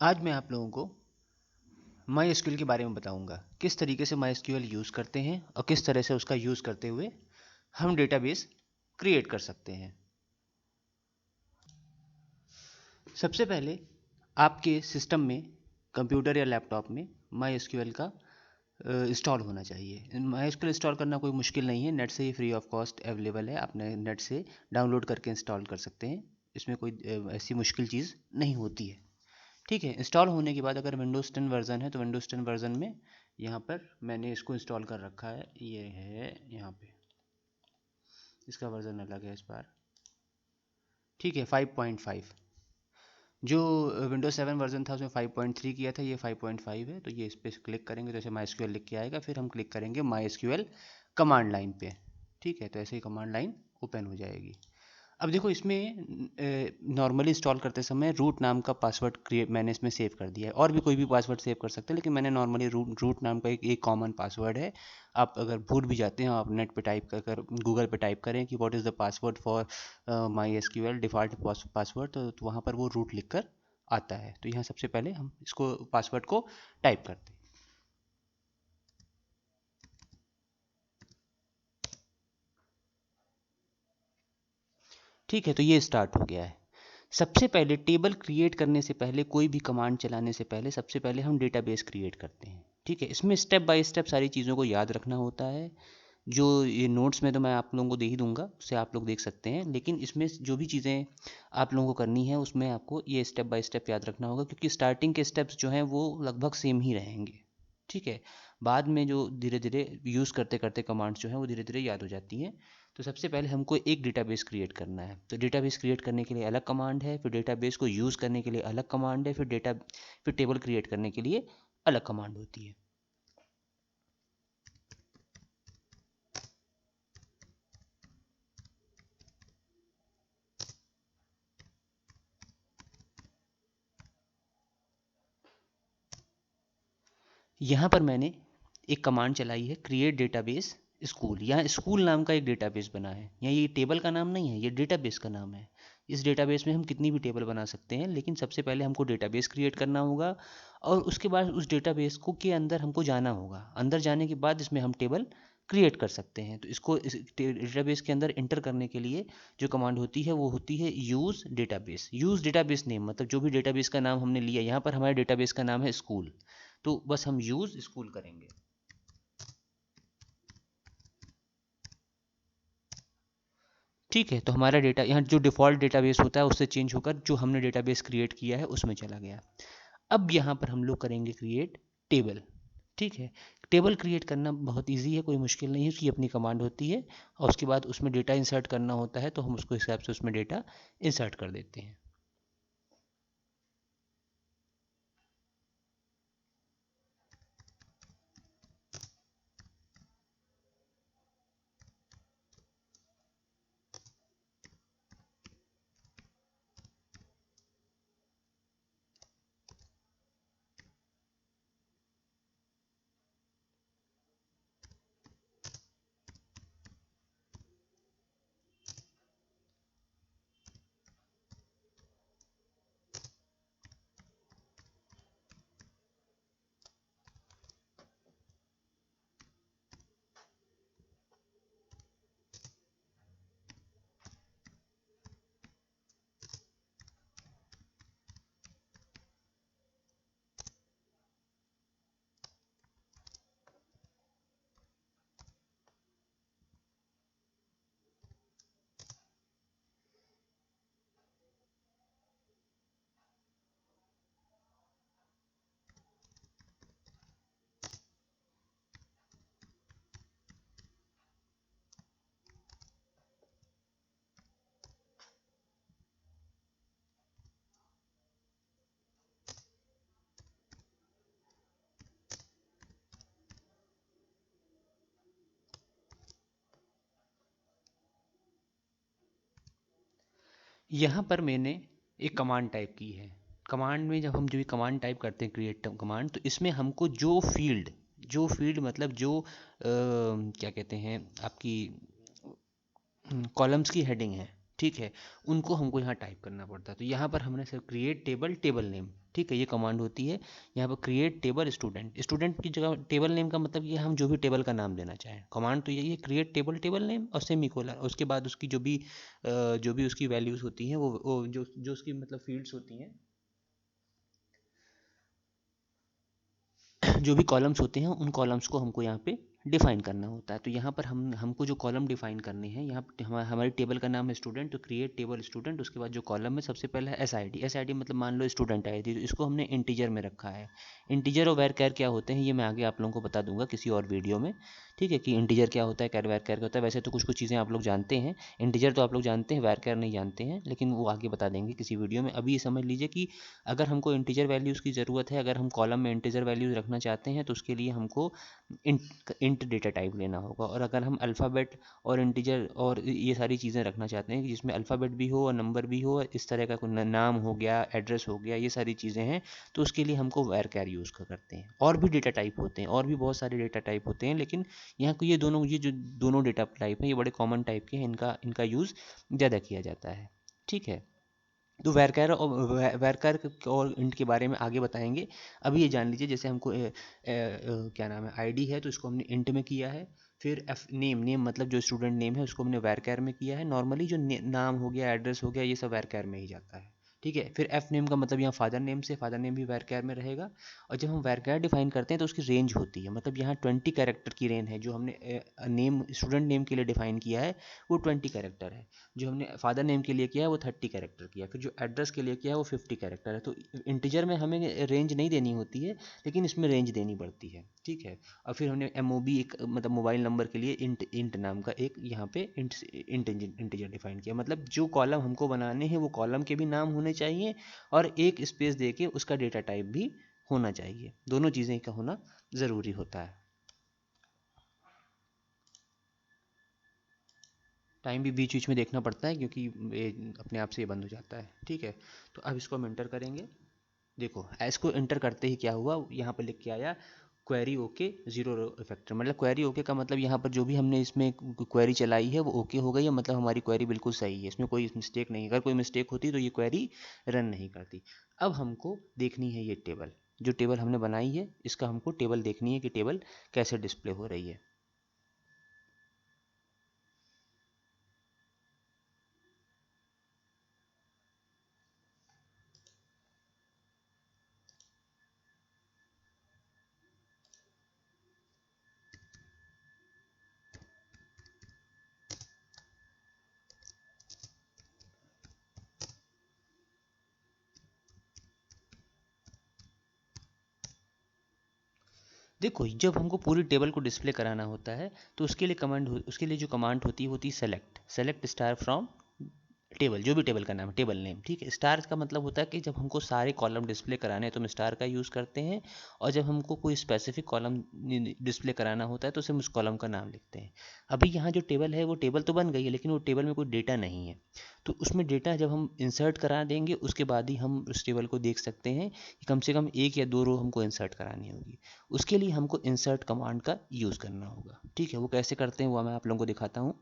आज मैं आप लोगों को माई एसक्यूएल के बारे में बताऊंगा, किस तरीके से माई एसक्यूएल यूज़ करते हैं और किस तरह से उसका यूज़ करते हुए हम डेटाबेस क्रिएट कर सकते हैं। सबसे पहले आपके सिस्टम में, कंप्यूटर या लैपटॉप में माई एसक्यूएल का इंस्टॉल होना चाहिए। माई एसक्यूएल इंस्टॉल करना कोई मुश्किल नहीं है, नेट से ही फ्री ऑफ कॉस्ट अवेलेबल है। आप नेट से डाउनलोड करके इंस्टॉल कर सकते हैं, इसमें कोई ऐसी मुश्किल चीज़ नहीं होती है। ठीक है, इंस्टॉल होने के बाद अगर विंडोज़ 10 वर्ज़न है तो विंडोज़ 10 वर्ज़न में यहाँ पर मैंने इसको इंस्टॉल कर रखा है। ये है यहाँ पे, इसका वर्ज़न अलग है इस बार। ठीक है, 5.5। जो विंडोज़ 7 वर्ज़न था उसमें 5.3 किया था, ये 5.5 है। तो ये इस पर क्लिक करेंगे तो ऐसे माई एसक्यूएल लिख के आएगा। फिर हम क्लिक करेंगे माई एसक्यूएल कमांड लाइन पे। ठीक है, तो ऐसे ही कमांड लाइन ओपन हो जाएगी। अब देखो, इसमें नॉर्मली इंस्टॉल करते समय रूट नाम का पासवर्ड क्रिएट मैंने इसमें सेव कर दिया है। और भी कोई भी पासवर्ड सेव कर सकते हैं, लेकिन मैंने नॉर्मली रूट नाम का एक कॉमन पासवर्ड है। आप अगर भूल भी जाते हैं, आप नेट पे टाइप कर गूगल पे टाइप करें कि what is the password for my SQL default password, तो वहाँ पर वो रूट लिख कर आता है। तो यहाँ सबसे पहले हम इसको पासवर्ड को टाइप करते हैं। ठीक है, तो ये स्टार्ट हो गया है। सबसे पहले टेबल क्रिएट करने से पहले, कोई भी कमांड चलाने से पहले, सबसे पहले हम डेटाबेस क्रिएट करते हैं। ठीक है, इसमें स्टेप बाय स्टेप सारी चीज़ों को याद रखना होता है। जो ये नोट्स में तो मैं आप लोगों को दे ही दूंगा, उससे आप लोग देख सकते हैं। लेकिन इसमें जो भी चीज़ें आप लोगों को करनी है उसमें आपको ये स्टेप बाय स्टेप याद रखना होगा, क्योंकि स्टार्टिंग के स्टेप्स जो हैं वो लगभग सेम ही रहेंगे। ठीक है, बाद में जो धीरे धीरे यूज़ करते करते कमांड्स जो हैं वो धीरे धीरे याद हो जाती हैं। तो सबसे पहले हमको एक डेटाबेस क्रिएट करना है। तो डेटाबेस क्रिएट करने के लिए अलग कमांड है, फिर डेटाबेस को यूज़ करने के लिए अलग कमांड है, फिर टेबल क्रिएट करने के लिए अलग कमांड होती है। यहाँ पर मैंने एक कमांड चलाई है, क्रिएट डेटाबेस स्कूल। यहाँ स्कूल नाम का एक डेटाबेस बना है। यहाँ ये टेबल का नाम नहीं है, ये डेटाबेस का नाम है। इस डेटाबेस में हम कितनी भी टेबल बना सकते हैं, लेकिन सबसे पहले हमको डेटाबेस क्रिएट करना होगा और उसके बाद उस डेटाबेस को के अंदर हमको जाना होगा। अंदर जाने के बाद इसमें हम टेबल क्रिएट कर सकते हैं। तो इसको इस डेटाबेस के अंदर इंटर करने के लिए जो कमांड होती है वो होती है use database. Use database name मतलब जो भी डेटाबेस का नाम हमने लिया, यहाँ पर हमारे डेटाबेस का नाम है स्कूल, तो बस हम यूज़ स्कूल करेंगे। ठीक है, तो हमारा डेटा यहाँ जो डिफ़ॉल्ट डेटाबेस होता है उससे चेंज होकर जो हमने डेटाबेस क्रिएट किया है उसमें चला गया। अब यहाँ पर हम लोग करेंगे क्रिएट टेबल। ठीक है, टेबल क्रिएट करना बहुत इजी है, कोई मुश्किल नहीं है। उसकी अपनी कमांड होती है और उसके बाद उसमें डेटा इंसर्ट करना होता है, तो हम उसको हिसाब से उसमें डेटा इंसर्ट कर देते हैं। यहाँ पर मैंने एक कमांड टाइप की है। कमांड में जब हम जो भी कमांड टाइप करते हैं, क्रिएट कमांड, तो इसमें हमको जो फील्ड मतलब जो क्या कहते हैं, आपकी कॉलम्स की हेडिंग है। ठीक है, उनको हमको यहाँ टाइप करना पड़ता है। तो यहाँ पर हमने सिर्फ क्रिएट टेबल टेबल नेम, ठीक है, ये कमांड होती है। यहाँ पर क्रिएट टेबल स्टूडेंट, स्टूडेंट की जगह टेबल नेम का मतलब ये हम जो भी टेबल का नाम देना चाहें। कमांड तो यही है, क्रिएट टेबल टेबल नेम और सेमीकोलन, उसके बाद उसकी जो भी उसकी वैल्यूज़ होती हैं वो जो उसकी मतलब फील्ड्स होती हैं, जो भी कॉलम्स होते हैं उन कॉलम्स को हमको यहाँ पे डिफाइन करना होता है। तो यहाँ पर हमको जो कॉलम डिफाइन करने हैं, यहाँ पे हमारी टेबल का नाम है स्टूडेंट, तो क्रिएट टेबल स्टूडेंट, उसके बाद जो कॉलम है सबसे पहले है एस आई डी मतलब मान लो स्टूडेंट आई थी, तो इसको हमने इंटीजर में रखा है। इंटीजर और वैर क्या होते हैं ये मैं आगे आप लोगों को बता दूंगा किसी और वीडियो में, ठीक है, कि इंटीजर क्या होता है, वैर क्या होता है। वैसे तो कुछ कुछ चीज़ें आप लोग जानते हैं, इंटीजर तो आप लोग जानते हैं, वैर नहीं जानते हैं, लेकिन वो आगे बता देंगे किसी वीडियो में। अभी ये समझ लीजिए कि अगर हमको इंटीजर वैल्यूज़ की ज़रूरत है, अगर हम कॉलम में इंटीजर वैल्यूज़ रखना चाहते हैं तो उसके लिए हमको इंट डेटा टाइप लेना होगा। और अगर हम अल्फ़ाबेट और इंटीजर और ये सारी चीज़ें रखना चाहते हैं जिसमें अल्फ़ाबेट भी हो और नंबर भी हो, इस तरह का कोई नाम हो गया, एड्रेस हो गया, ये सारी चीज़ें हैं, तो उसके लिए हमको वैर कैर यूज़ करते हैं। और भी डेटा टाइप होते हैं, और भी बहुत सारे डेटा टाइप होते हैं, लेकिन यहाँ को ये जो दोनों डेटा टाइप हैं ये बड़े कॉमन टाइप के हैं, इनका यूज़ ज़्यादा किया जाता है, ठीक है। तो वैरकर और इंट के बारे में आगे बताएंगे। अभी ये जान लीजिए, जैसे हमको क्या नाम है, आईडी है, तो इसको हमने इंट में किया है। फिर एफ नेम मतलब जो स्टूडेंट नेम है उसको हमने वैरकर में किया है। नॉर्मली जो नाम हो गया, एड्रेस हो गया, ये सब वैरकर में ही जाता है, ठीक है। फिर एफ नेम का मतलब यहाँ फादर नेम से, फादर नेम भी वैरकर में रहेगा। और जब हम वैरकर डिफाइन करते हैं तो उसकी रेंज होती है, मतलब यहाँ 20 कैरेक्टर की रेंज है। जो हमने नेम स्टूडेंट नेम के लिए डिफाइन किया है वो 20 कैरेक्टर है, जो हमने फादर नेम के लिए किया है वो 30 कैरेक्टर किया, फिर जो एड्रेस के लिए किया है वो 50 कैरेक्टर है। तो इंटीजर में हमें रेंज नहीं देनी होती है, लेकिन इसमें रेंज देनी पड़ती है, ठीक है। और फिर हमने MOB एक मतलब मोबाइल नंबर के लिए इंट नाम का एक यहाँ पे इंटीजर डिफाइन किया। मतलब जो कॉलम हमको बनाने हैं वो कॉलम के भी नाम होने चाहिए और एक स्पेस दे के उसका डेटा टाइप भी होना चाहिए। दोनों चीज़ें का होना ज़रूरी होता है। टाइम भी बीच बीच में देखना पड़ता है क्योंकि ये अपने आप से ये बंद हो जाता है, ठीक है। तो अब इसको हम इंटर करेंगे। देखो इसको इंटर करते ही क्या हुआ, यहाँ पर लिख के आया क्वेरी ओके जीरो इफेक्टर। मतलब क्वेरी ओके का मतलब यहाँ पर जो भी हमने इसमें क्वेरी चलाई है वो ओके हो गई है, मतलब हमारी क्वेरी बिल्कुल सही है, इसमें कोई मिस्टेक नहीं। अगर कोई मिस्टेक होती तो ये क्वेरी रन नहीं करती। अब हमको देखनी है ये टेबल, जो टेबल हमने बनाई है इसका हमको टेबल देखनी है कि टेबल कैसे डिस्प्ले हो रही है। देखो जब हमको पूरी टेबल को डिस्प्ले कराना होता है तो उसके लिए जो कमांड होती है सेलेक्ट स्टार फ्रॉम टेबल, जो भी टेबल का नाम है, टेबल नेम, ठीक है। स्टार का मतलब होता है कि जब हमको सारे कॉलम डिस्प्ले कराने हैं तो हम स्टार का यूज़ करते हैं, और जब हमको कोई स्पेसिफिक कॉलम डिस्प्ले कराना होता है तो सिर्फ उस कॉलम का नाम लिखते हैं। अभी यहाँ जो टेबल है वो टेबल तो बन गई है, लेकिन वो टेबल में कोई डेटा नहीं है। तो उसमें डेटा जब हम इंसर्ट करा देंगे उसके बाद ही हम उस टेबल को देख सकते हैं कि कम से कम 1 या 2 रो हमको इंसर्ट करानी होगी। उसके लिए हमको इंसर्ट कमांड का यूज़ करना होगा, ठीक है। वो कैसे करते हैं वो मैं आप लोगों को दिखाता हूँ।